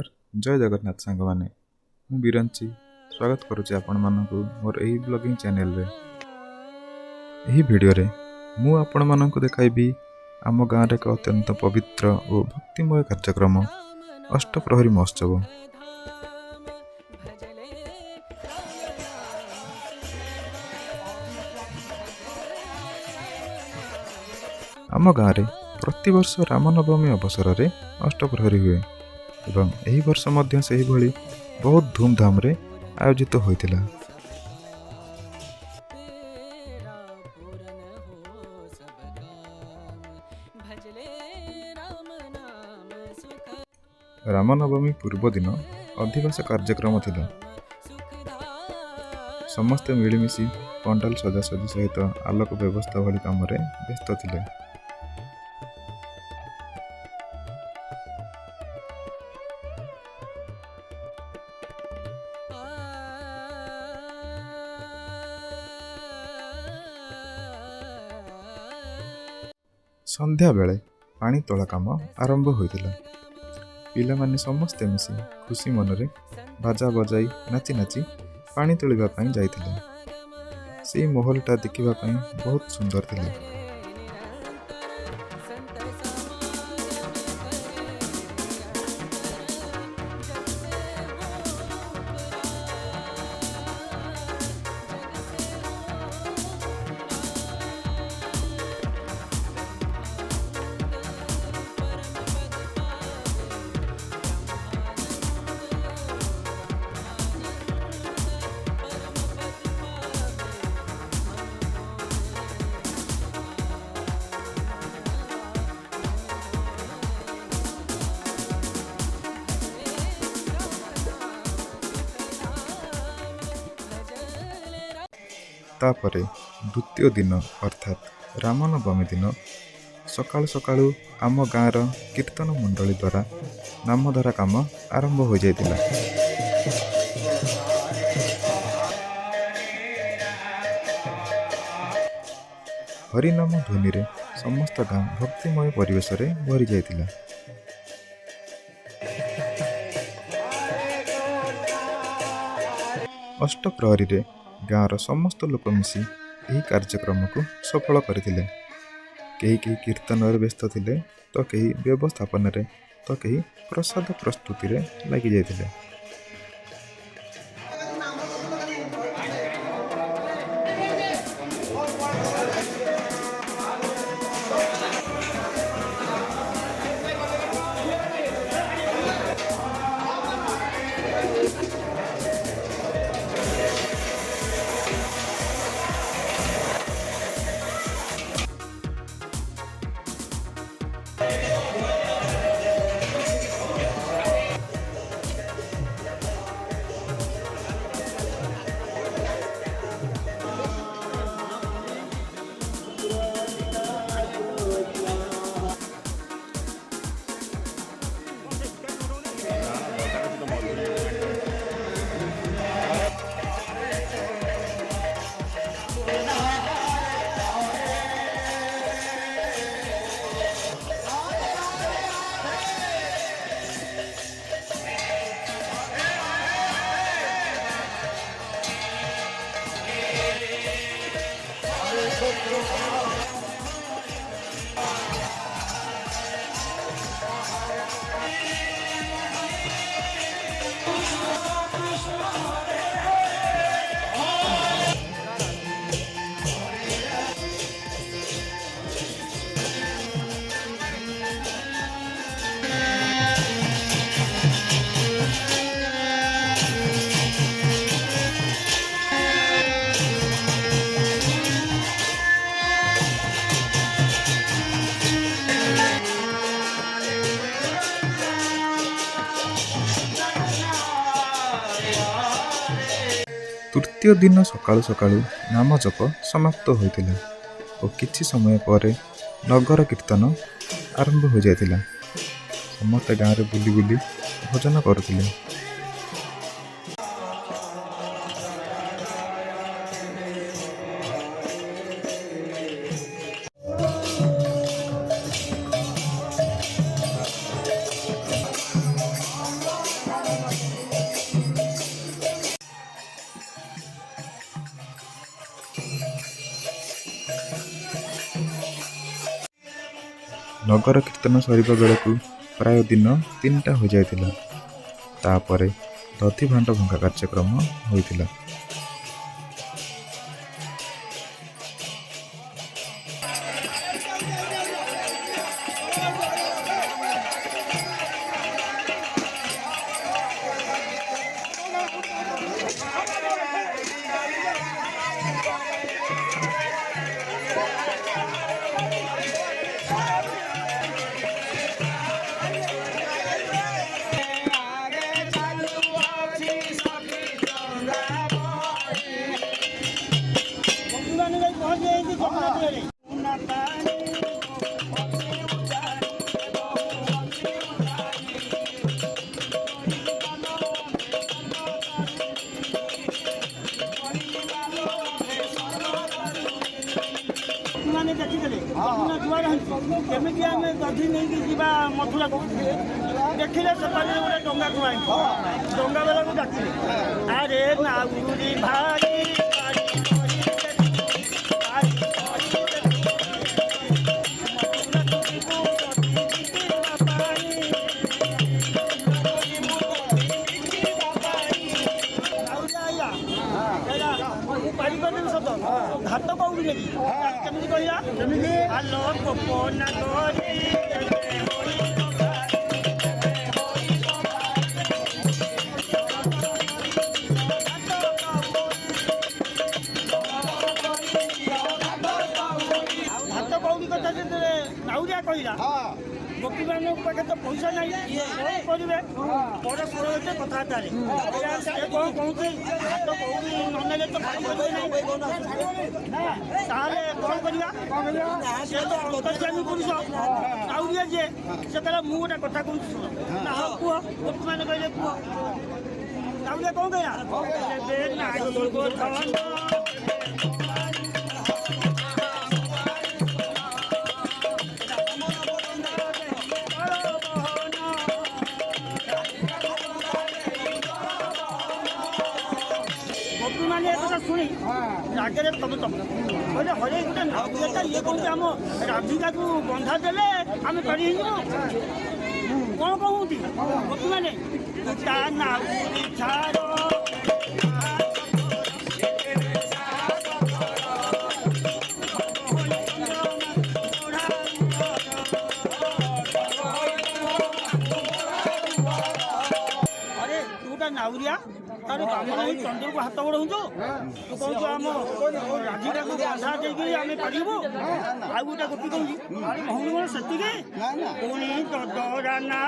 नमस्कार जय जगन्नाथ सांग माने मु बिरंची स्वागत करुचे आपण मानकु मोर एही ब्लॉगिंग चैनल रे। एही वीडियो रे मु आपण मानकु देखाइबी आम गाँव रे एक अत्यंत पवित्र और भक्तिमय कार्यक्रम अष्टप्रहरी महोत्सव। आम गाँव रे प्रतिवर्ष रामनवमी अवसर रे अष्टप्रहरी हुए एवं एही वर्ष मध्य सेही भली बहुत धूमधाम रे आयोजित होइतिला। रामनवमी पूर्व दिन अधिवास कार्यक्रम थिला। समस्ते मिलिमिशि पंडाल सजासजी सहित आलोक व्यवस्था भली काम रे व्यस्त थिले। संध्या बेले पानी तोला काम आरंभ होइतिला। पिला माने समस्ते मिसी खुशी मनरे बाजा बजाई नाची नाची पानी तोलिबा पई जाइतिले। सेही माहौलटा देखिबा पई बहुत सुंदर थिला। तापरे द्वितीय दिन अर्थात रामनवमी दिन सकाळु सकाळु आम गाँवर कीर्तन मंडली द्वारा नामधरा काम आरंभ हो जाइतिला। हरिनाम ध्वनि रे समस्त गाँ भक्तिमय परिवेश रे भरी जाइतिला। अष्टप्रहरी रे गाँवर समस्त लोक मिसी यही कार्यक्रम को सफल करथिले। कहीं कीर्तन व्यस्त थिले तो कहीं व्यवस्थापन रे तो कहीं प्रसाद प्रस्तुति रे लगी जाइतिले। तृतीय दिन सकाळु सकाळु नाम जप समाप्त होइतिला और किछि समय पर नगर कीर्तन आरंभ हो जाइतिला। समस्त गाँव रे बुली बुली भजन करुतिले। ନଗର କୀର୍ତ୍ତନ ସରିବା ବେଳକୁ ପ୍ରାୟ ଦିନ 3ଟା ହୋଇଯାଇଥିଲା। ତାପରେ ଦଧି ଭାଣ୍ଡ ଭଙ୍ଗା କାର୍ଯ୍ୟକ୍ରମ ହୋଇଥିଲା। ମାନେ ଦେଖିଥିଲେ ଯୁଆର କେମିତି ଆମେ ଦଧି ନେଇକି ଯିବା ମଥୁରାକୁ ଦେଖିଲେ ସେପାଖରେ ଗୋଟେ ଡଙ୍ଗା ଥୁଆ ହେଇଛି। ଡଙ୍ଗା ବେଲାକୁ ଡାକିଲେ ଆରେ ନାଉରି ଭାଇ ଘାଟ କଉଠି ନେବି କେମିତି କହିଲା ଆଲୋ ଗୋପନା ଘାଟ କଉଠି କଥା ଯେତେବେଳେ ନାଉରିଆ କହିଲା ଗୋପୀମାନଙ୍କ ପାଖେ ତ ପଇସା ନାହିଁ କ'ଣ କରିବେ ପରସ୍ପର ଏତେ କଥାବାର୍ତ୍ତାରେ ସେ କ'ଣ କହୁଛି ହାତ କଉଠି ନ ନେଲେ ତ ଭାଇ କରିବେ ନାହିଁ ତାହେଲେ କ'ଣ କରିବା ସେ ତ ଅନ୍ତର୍ଯାମୀ ପୁରୁଷ ନାଉରିଆ ଯିଏ ସେତେବେଳେ ମୁଁ ଗୋଟେ କଥା କହୁଛି ଶୁଣ ନା ହଉ କୁହ ଗୋପୀମାନେ କହିଲେ କୁହ ନାଉରିଆ କ'ଣ କହିଲା ମାନେ ଏ କଥା ଶୁଣି ରାଗରେ ତମେ କହିଲେ ହରେ ଗୋଟେ ନାଉରିଆଟା ଇଏ କହୁଛି ଆମ ରାଧିକାକୁ ବନ୍ଧା ଦେଲେ ଆମେ ପାରି ହେଇଯିବୁ କ'ଣ କହୁଛି ଗୋପୀମାନେ ତା ନାଉରି ଛାଡ଼ ନାଉରିଆ ତାର କାମ ନାହିଁ ଚନ୍ଦ୍ରକୁ ହାତ ବଢ଼ଉଛୁ ତୁ କହୁଛୁ ଆମ ରାଧିକାକୁ ବନ୍ଧା ଦେଇକି ଆମେ ପାରିବୁ ଆଉ ଗୋଟେ ଗୋପୀ କହୁଛି ଆରେ ଭଉଣୀ କ'ଣ ସେତିକି ପୁଣି ଦଦରା ନା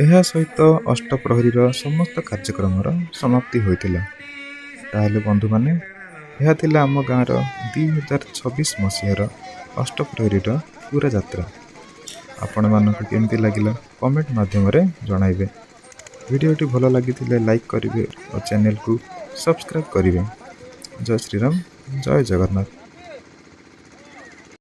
ଏହା ସହିତ ଅଷ୍ଟପ୍ରହରୀର ସମସ୍ତ କାର୍ଯ୍ୟକ୍ରମର ସମାପ୍ତି ହୋଇଥିଲା। ତାହେଲେ ବନ୍ଧୁମାନେ ଏହା ଥିଲା ଆମ ଗାଁର 2026 ମସିହାର ଅଷ୍ଟପ୍ରହରୀର ପୁରା ଯାତ୍ରା। ଆପଣମାନଙ୍କୁ କେମିତି ଲାଗିଲା କମେଣ୍ଟ ମାଧ୍ୟମରେ ଜଣାଇବେ। ଭିଡ଼ିଓଟି ଭଲ ଲାଗିଥିଲେ ଲାଇକ୍ କରିବେ ଓ ଚ୍ୟାନେଲକୁ ସବସ୍କ୍ରାଇବ୍ କରିବେ। ଜୟ ଶ୍ରୀରାମ, ଜୟ ଜଗନ୍ନାଥ।